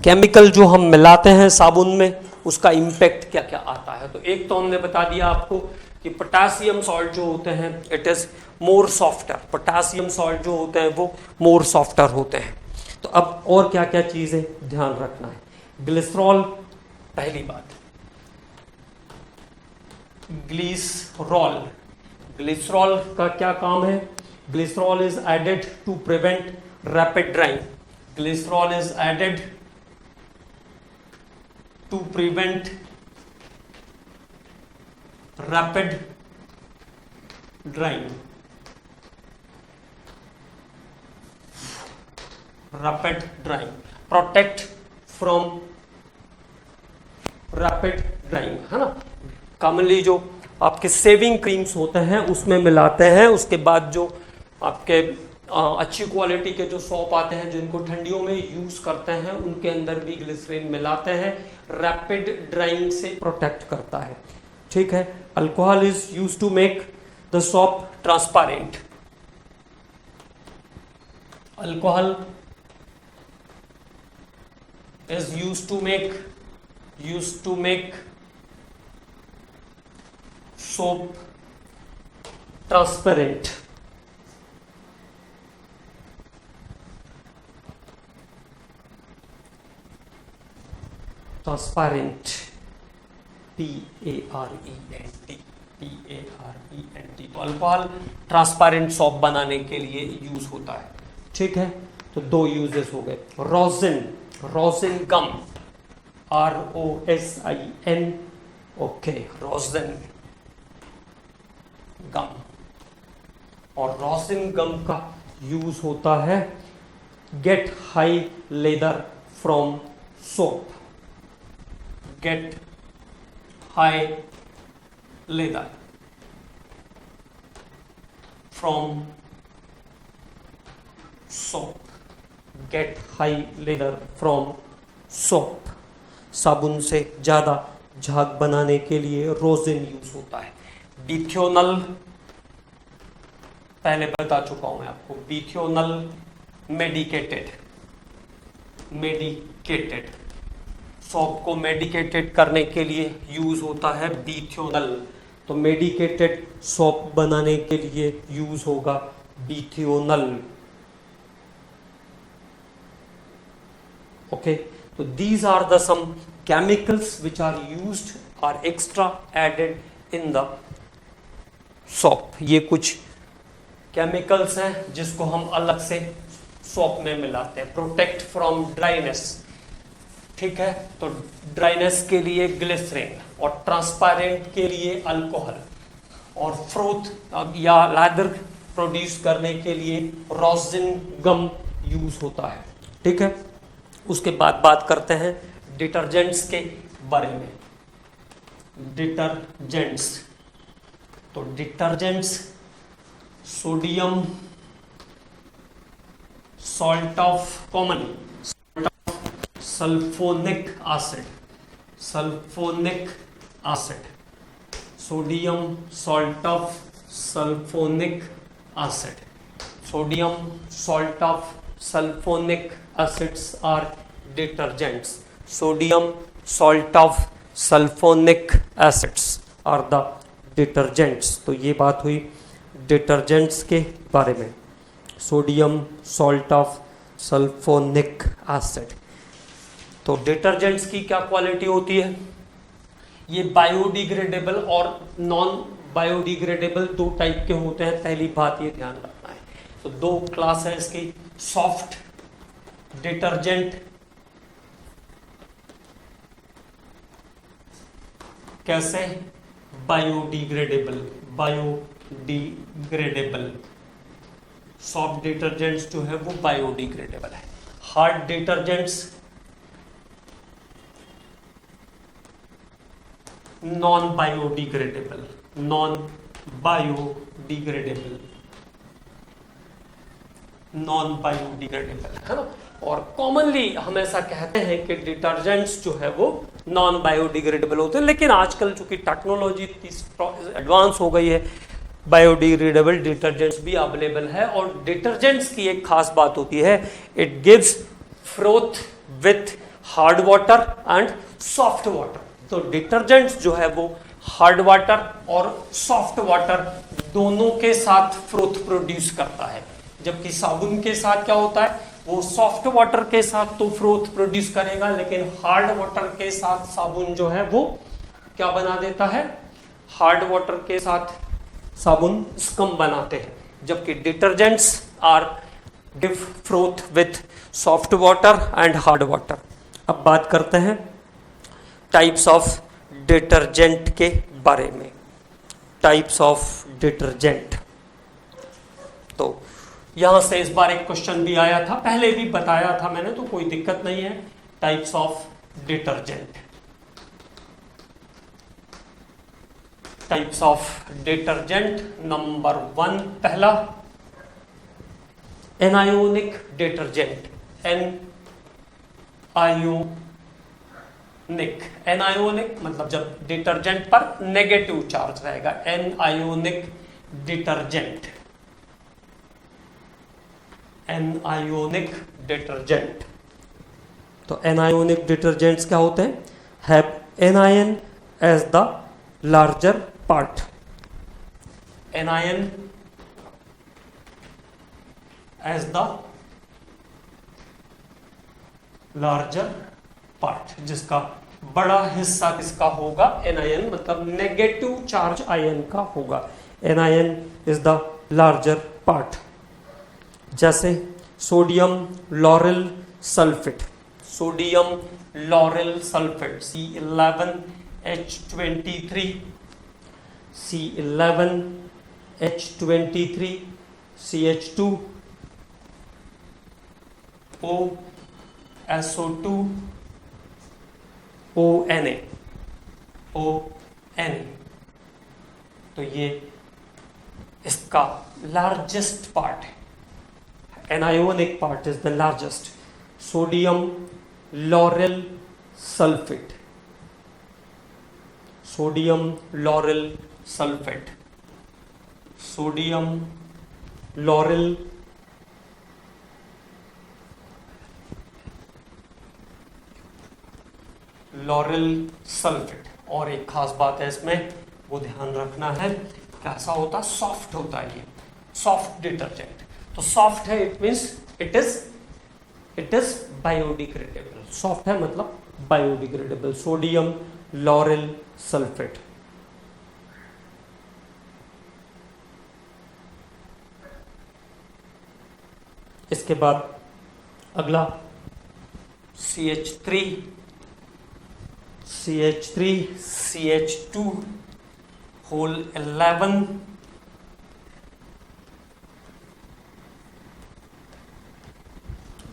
केमिकल जो हम मिलाते हैं साबुन में, उसका इम्पैक्ट क्या क्या आता है। तो एक तो हमने बता दिया आपको कि पोटासियम सॉल्ट जो होते हैं it is more softer. Potassium salt जो होते हैं वो मोर सॉफ्टर होते हैं। तो अब और क्या क्या चीजें ध्यान रखना है। ग्लिसरॉल, पहली बात, ग्लिसरॉल का क्या काम है। Glycerol is added to prevent rapid drying. Glycerol is added to prevent rapid drying. Protect from rapid drying, है ना। कॉमनली जो आपके सेविंग क्रीम्स होते हैं उसमें मिलाते हैं। उसके बाद जो आपके अच्छी क्वालिटी के जो सोप आते हैं जिनको ठंडियों में यूज करते हैं उनके अंदर भी ग्लिसरीन मिलाते हैं। रैपिड ड्राइंग से प्रोटेक्ट करता है। ठीक है। Alcohol is use to make the soap transparent. Alcohol is used to make soap transparent. P-A-R-E-N-T। तो अल्कोहल ट्रांसपेरेंट सोप बनाने के लिए यूज होता है। ठीक है, तो दो यूजेस हो गए। रोजिन गम, ROSIN, ओके, रोजिन गम। और रोजिन गम का यूज होता है get high leather from soap. Get high leather from soap. Get high leather from soap. साबुन से ज्यादा झाग बनाने के लिए रोजिन यूज होता है। बीथियोनल पहले बता चुका हूं मैं आपको। बीथियोनल मेडिकेटेड सोप को मेडिकेटेड करने के लिए यूज होता है बीथियोनल। तो मेडिकेटेड सोप बनाने के लिए यूज होगा बीथियोनल। Okay, so these are the some chemicals which are used or extra added in the soap. ये कुछ chemicals हैं जिसको हम अलग से सोप में मिलाते हैं। प्रोटेक्ट फ्रॉम ड्राइनेस, ठीक है, तो ड्राइनेस के लिए ग्लिसरीन, और ट्रांसपेरेंट के लिए अल्कोहल, और फ्रूट या लेदर प्रोड्यूस करने के लिए रोजिन गम यूज होता है। ठीक है, उसके बाद बात करते हैं डिटर्जेंट्स के बारे में। डिटर्जेंट्स, तो detergents sodium salt of common sulphonic acid, sulphonic acid, sodium salt of sulphonic acid, sodium salt of sulfonic acids are detergents. Sodium salt of sulfonic acids are the detergents. तो ये बात हुई detergents के बारे में, sodium salt of sulphonic acid. तो detergents की क्या क्वालिटी होती है? ये बायोडिग्रेडेबल और नॉन बायोडिग्रेडेबल दो टाइप के होते हैं, पहली बात ये ध्यान रखना है। तो दो क्लास है इसकी, सॉफ्ट डिटर्जेंट कैसे? बायोडिग्रेडेबल, बायोडिग्रेडेबल सॉफ्ट डिटर्जेंट्स जो है वो बायोडिग्रेडेबल है। Hard detergents non biodegradable, non biodegradable, non biodegradable है ना। और कॉमनली हम ऐसा कहते हैं कि डिटर्जेंट्स जो है वो नॉन बायोडिग्रेडेबल होते हैं, लेकिन आजकल चूंकि टेक्नोलॉजी इतनी एडवांस हो गई है, बायोडिग्रेडेबल डिटर्जेंट्स भी अवेलेबल है। और डिटर्जेंट्स की एक खास बात होती है, it gives froth with hard water and soft water. तो डिटर्जेंट्स जो है वो हार्ड वाटर और सॉफ्ट वाटर दोनों के साथ फ्रोथ प्रोड्यूस करता है, जबकि साबुन के साथ क्या होता है, वो सॉफ्ट वाटर के साथ तो फ्रोथ प्रोड्यूस करेगा, लेकिन हार्ड वाटर के साथ साबुन जो है वो क्या बना देता है, हार्ड वाटर के साथ साबुन स्कम बनाते हैं, जबकि detergents are give froth with soft water and hard water. अब बात करते हैं टाइप्स ऑफ डिटर्जेंट के बारे में। टाइप्स ऑफ डिटर्जेंट, तो यहां से इस बार एक क्वेश्चन भी आया था, पहले भी बताया था मैंने, तो कोई दिक्कत नहीं है। Types of detergent, types of detergent number 1, पहला एनायोनिक डिटर्जेंट, एनायोनिक। एनायोनिक मतलब जब डिटर्जेंट पर नेगेटिव चार्ज रहेगा, एनायोनिक डिटर्जेंट, एनायोनिक डिटर्जेंट। तो एनायोनिक डिटर्जेंट्स क्या होते हैं? Have anion as the larger part, anion as the larger part, जिसका बड़ा हिस्सा किसका होगा? एनायन, मतलब नेगेटिव चार्ज आयन का होगा। Anion is the larger part. जैसे sodium lauryl sulphate, sodium lauryl sulphate C11H23, C11H23, CH2O, SO2, ONA, ONA। तो ये इसका लार्जेस्ट पार्ट है, anionic part is the largest. Sodium lauryl sulphate, sodium lauryl sulphate, sodium lauryl sulphate. और एक खास बात है इसमें, वो ध्यान रखना है, कैसा होता? सॉफ्ट होता है ये, सॉफ्ट डिटर्जेंट। तो सॉफ्ट है, it means it is biodegradable. Soft है मतलब बायोडिग्रेडेबल, सोडियम लॉरेल सल्फेट। इसके बाद अगला CH3, CH2 होल 11,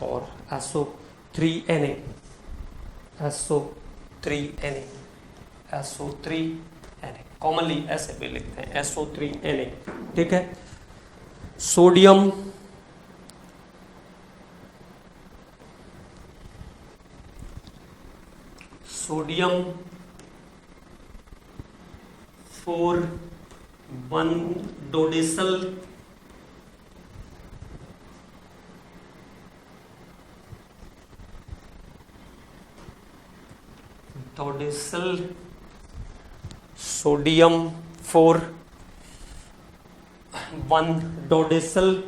और 3Na, SO3Na, SO3Na, कॉमनली ऐसे भी लिखते हैं SO3Na, ठीक है। सोडियम सोडियम 4,1-डोडेसल सोडियम 4,1-डोडेसल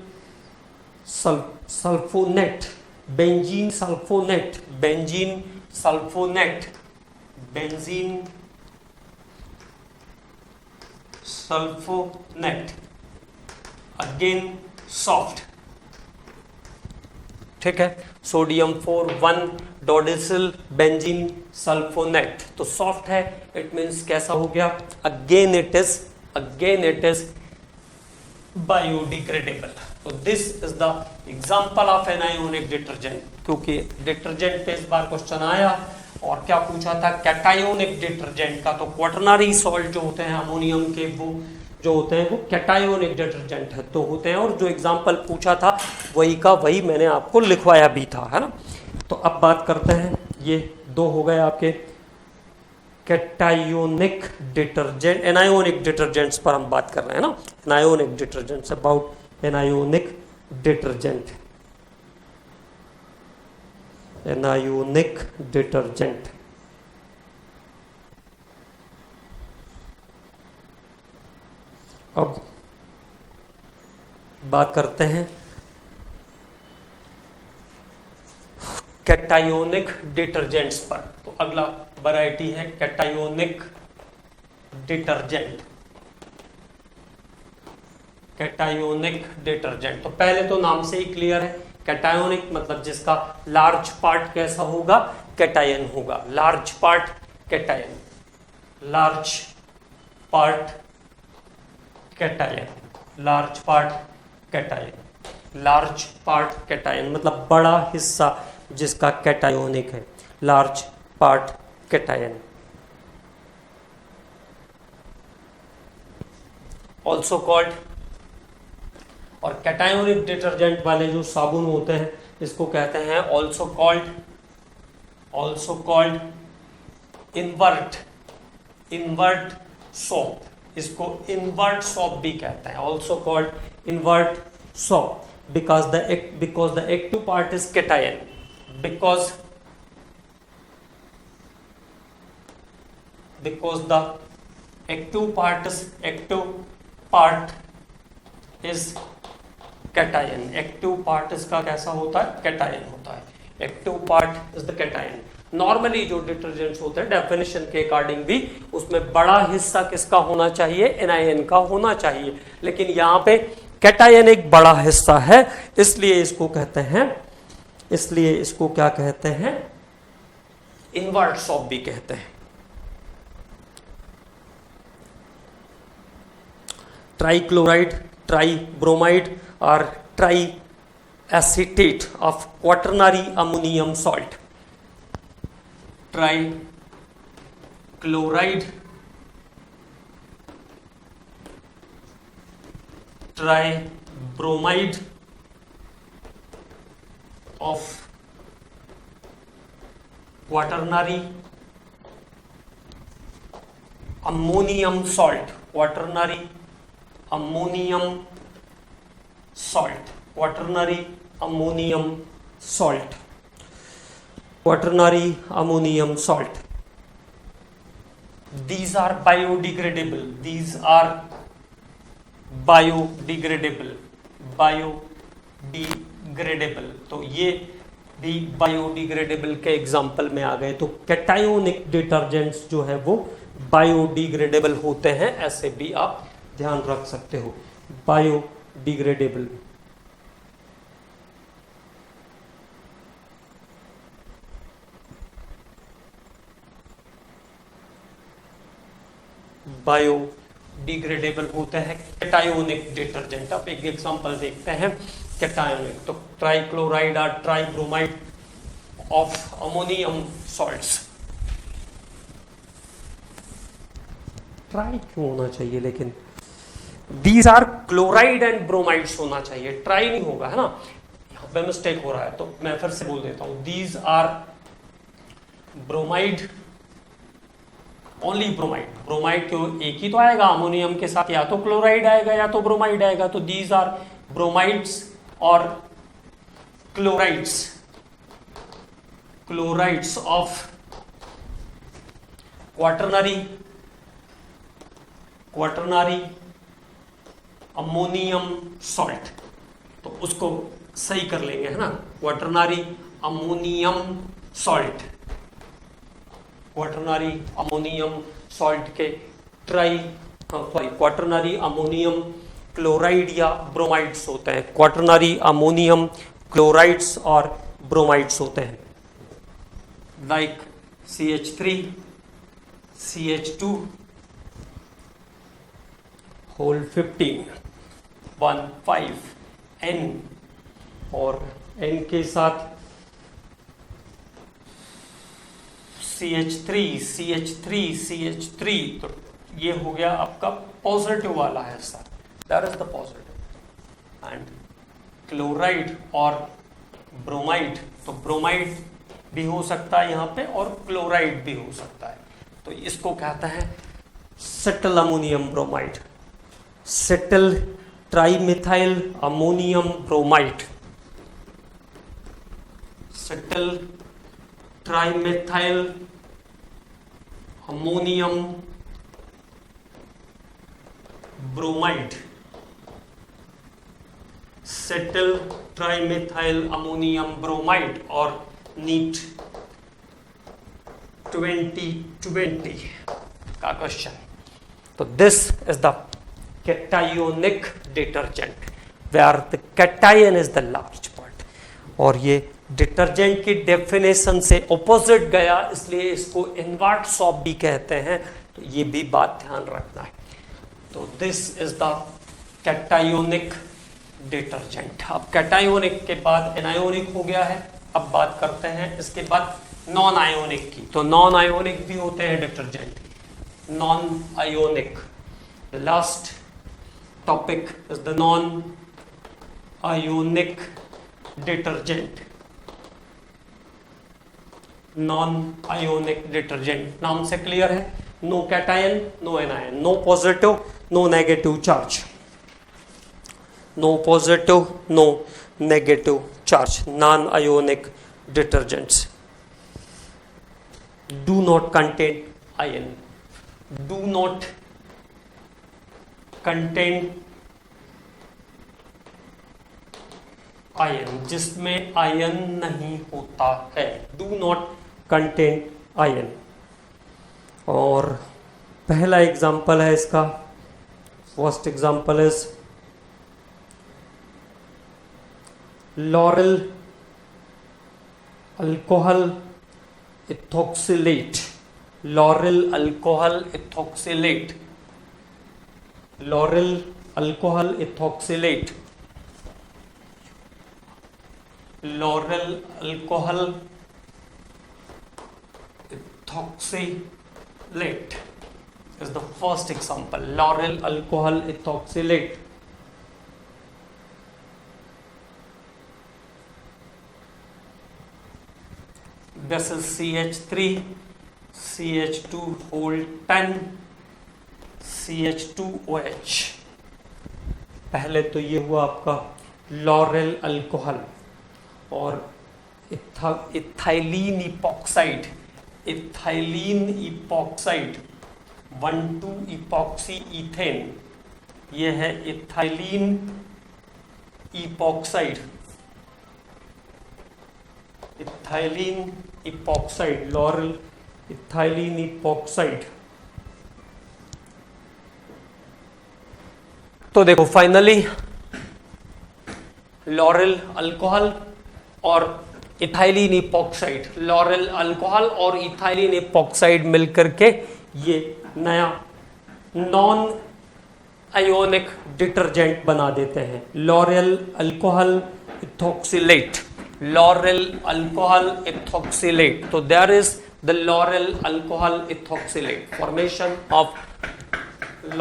sulphonate, benzene sulphonate, again soft, ठीक है। सोडियम 4,1-डोडेसिल बेंजीन सल्फोनेट, तो सॉफ्ट है, इट मींस कैसा हो गया, अगेन इट इज बायोडिग्रेडेबल। तो this is the example of anionic detergent, क्योंकि डिटर्जेंट पे इस बार क्वेश्चन आया और क्या पूछा था, कैटायोनिक डिटर्जेंट का। तो क्वाटरनरी सॉल्ट जो होते हैं अमोनियम के, वो जो होते हैं वो कैटायोनिक डिटर्जेंट है तो होते हैं, और जो एग्जांपल पूछा था वही का वही मैंने आपको लिखवाया भी था, है ना। तो अब बात करते हैं, ये दो हो गए आपके कैटायोनिक डिटर्जेंट, एनायोनिक डिटर्जेंट्स पर हम बात कर रहे हैं ना, anionic detergents, about anionic detergent, anionic detergent. अब बात करते हैं कैटायोनिक डिटर्जेंट्स पर। तो अगला वैरायटी है कैटायोनिक डिटर्जेंट, कैटायोनिक डिटर्जेंट। तो पहले तो नाम से ही क्लियर है, कैटायोनिक मतलब जिसका लार्ज पार्ट कैसा होगा, कैटायन होगा, large part cation, large part cation, large part cation, large part cation मतलब बड़ा हिस्सा जिसका कैटायोनिक है, large part cation. Also called, और कैटायोनिक डिटर्जेंट वाले जो साबुन होते हैं इसको कहते हैं ऑल्सो कॉल्ड इनवर्ट सोप, इसको इनवर्ट सोप भी कहते हैं, also called invert soap, because the active part is cation, because the active part is cation, active part इसका कैसा होता है, कैटायन होता है, active part is the cation. Normally जो डिटर्जेंट्स होते हैं डेफिनेशन के अकॉर्डिंग भी उसमें बड़ा हिस्सा किसका होना चाहिए, एनायन का होना चाहिए, लेकिन यहाँ पे कैटायन एक बड़ा हिस्सा है, इसलिए इसको कहते हैं, इसलिए इसको क्या कहते हैं, इनवर्ट सोप भी कहते हैं। ट्राइक्लोराइड, ट्राइब्रोमाइड और triacetate of quaternary ammonium salt, trichloride, tribromide of quaternary ammonium salt, quaternary ammonium salt, quaternary ammonium salt, quaternary ammonium salt. These are biodegradable, these are biodegradable, biodegradable, तो ये भी biodegradable के example में आ गए। तो cationic detergents जो है वो बायोडिग्रेडेबल होते हैं, ऐसे भी आप ध्यान रख सकते हो, बायोडिग्रेडेबल। बायोडिग्रेडेबल होते हैं कैटायोनिक डिटर्जेंट। अब एक एग्जांपल देखते हैं कैटायोनिक। तो ट्राइक्लोराइड और tribromide of ammonium salts. Tri क्यों होना चाहिए लेकिन, these are chloride and bromides होना चाहिए, ट्राई नहीं होगा, है ना, यहाँ पे मिस्टेक हो रहा है, तो मैं फिर से बोल देता हूं, these are bromide, only bromide, bromide क्यों, एक ही तो आएगा अमोनियम के साथ, या तो क्लोराइड आएगा या तो ब्रोमाइड आएगा, तो दीज आर ब्रोमाइड्स और chlorides, chlorides of quaternary ammonium salt, तो उसको सही कर लेंगे, है ना, quaternary ammonium salt, quaternary ammonium salt के क्वाटरनरी अमोनियम क्लोराइड या ब्रोमाइड्स होते हैं, क्वाटरनरी अमोनियम क्लोराइड्स और ब्रोमाइड्स होते हैं, like CH3, CH2 whole 15 N, और N के साथ CH3, तो ये हो गया आपका पॉजिटिव वाला हिस्सा, that is the positive, and chloride और ब्रोमाइड, तो ब्रोमाइड भी हो सकता है यहाँ पे और क्लोराइड भी हो सकता है, तो इसको कहता है settle ammonium bromide, settle trimethyl ammonium bromide, settle trimethyl ammonium bromide, settle trimethyl ammonium bromide, और नीट 2020 का क्वेश्चन। तो this is the cationic detergent where the cation is the large part, और ये डिटर्जेंट की डेफिनेशन से opposite गया, इसलिए इसको इनवर्ट सॉप भी कहते हैं, तो ये भी बात ध्यान रखना है। तो this is the cationic detergent. अब कैटायोनिक के बाद एनायोनिक हो गया है, अब बात करते हैं इसके बाद नॉन आयोनिक की। तो नॉन आयोनिक भी होते हैं detergent, non ionic. The last topic is the non ionic detergent. Non ionic detergent नाम से क्लियर है, no cation no anion, no positive no negative charge, no positive no negative charge, non ionic detergents do not contain ion, do not contain ion, जिसमें ion नहीं होता है, do not contain ion. और पहला example है इसका, first example is lauryl alcohol ethoxylate, lauryl alcohol ethoxylate, lauryl alcohol ethoxylate, lauryl alcohol ethoxylate is the first example, lauryl alcohol ethoxylate. This is CH3 CH2 whole 10 CH2OH। पहले तो ये हुआ आपका laurel alcohol, और ethylene epoxide, ethylene epoxide 1,2 epoxy ethane, ये है ethylene epoxide, ethylene epoxide, laurel ethylene epoxide. तो देखो फाइनली लॉरेल अल्कोहल और इथाइलीन इपॉक्साइड, लॉरेल अल्कोहल और इथाइलीन इपॉक्साइड मिलकर के ये नया नॉन आयोनिक डिटर्जेंट बना देते हैं, lauryl alcohol ethoxylate. lauryl alcohol ethoxylate. So there is the lauryl alcohol ethoxylate, formation of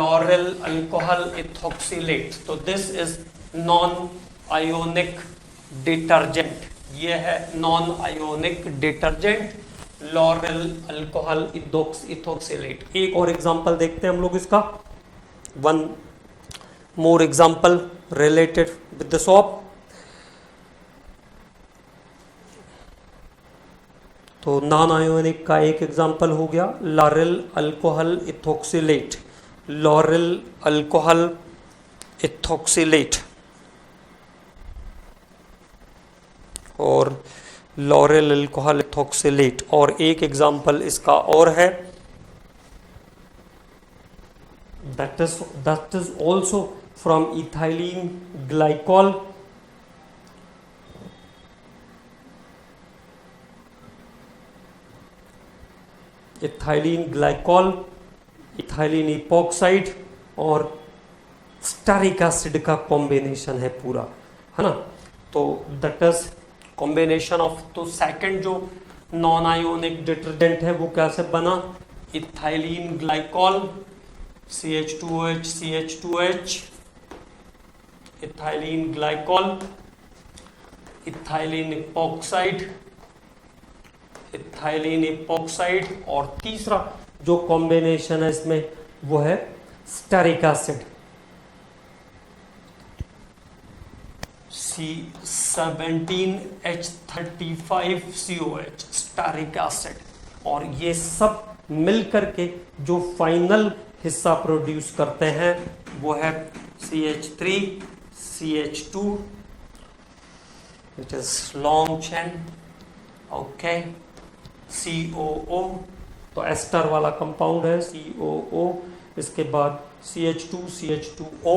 lauryl alcohol ethoxylate. So this is non-ionic detergent. ये है non-ionic detergent, lauryl alcohol ethoxylate. एक और example देखते हैं हम लोग इसका. One more example related with the soap. तो नॉन आयोनिक का एक एग्जांपल हो गया laurel alcohol ethoxylate. Lauryl alcohol इथोक्सिलेट और लॉरेल अल्कोहल इथोक्सिलेट. और एक एग्जांपल इसका और है, that is also from ethylene glycol. Ethylene glycol, ethylene epoxide और स्टेरिक एसिड का कॉम्बिनेशन है पूरा, है ना. तो दैट इज कॉम्बिनेशन ऑफ. तो सेकंड जो नॉन आयोनिक डिटर्जेंट है वो कैसे बना? Ethylene glycol CH2OH CH2H, ethylene glycol, ethylene epoxide, ethylene epoxide और तीसरा जो कॉम्बिनेशन है इसमें वो है stearic acid C17H35COH, steric acid. और ये सब मिलकर के जो फाइनल हिस्सा प्रोड्यूस करते हैं वो है CH3 CH2, it is long chain. Okay, COO, तो एस्टर वाला कंपाउंड है COO. इसके बाद CH2 CH2O,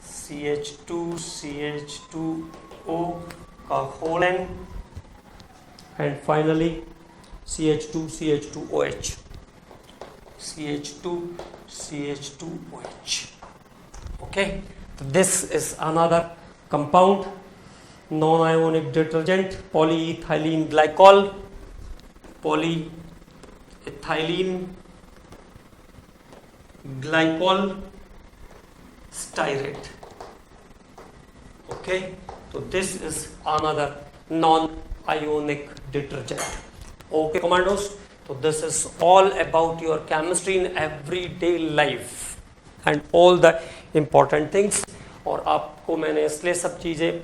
CH2 CH2O का whole end finally CH2 CH2OH, CH2 CH2OH. Okay, this is another compound, non-ionic detergent, polyethylene glycol, polyethylene glycol styrate. Okay, so this is another non-ionic detergent. Okay, commandos, so this is all about your chemistry in everyday life and all the important things. और आपको मैंने इसलिए सब चीज़ें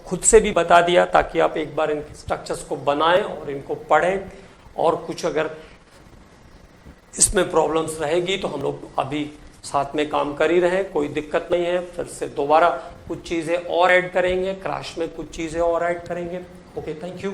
खुद से भी बता दिया ताकि आप एक बार इन स्ट्रक्चर्स को बनाएं और इनको पढ़ें. और कुछ अगर इसमें प्रॉब्लम्स रहेगी तो हम लोग अभी साथ में काम कर ही रहे हैं, कोई दिक्कत नहीं है. फिर से दोबारा कुछ चीज़ें और ऐड करेंगे, क्रैश में कुछ चीज़ें और ऐड करेंगे. Okay, thank you.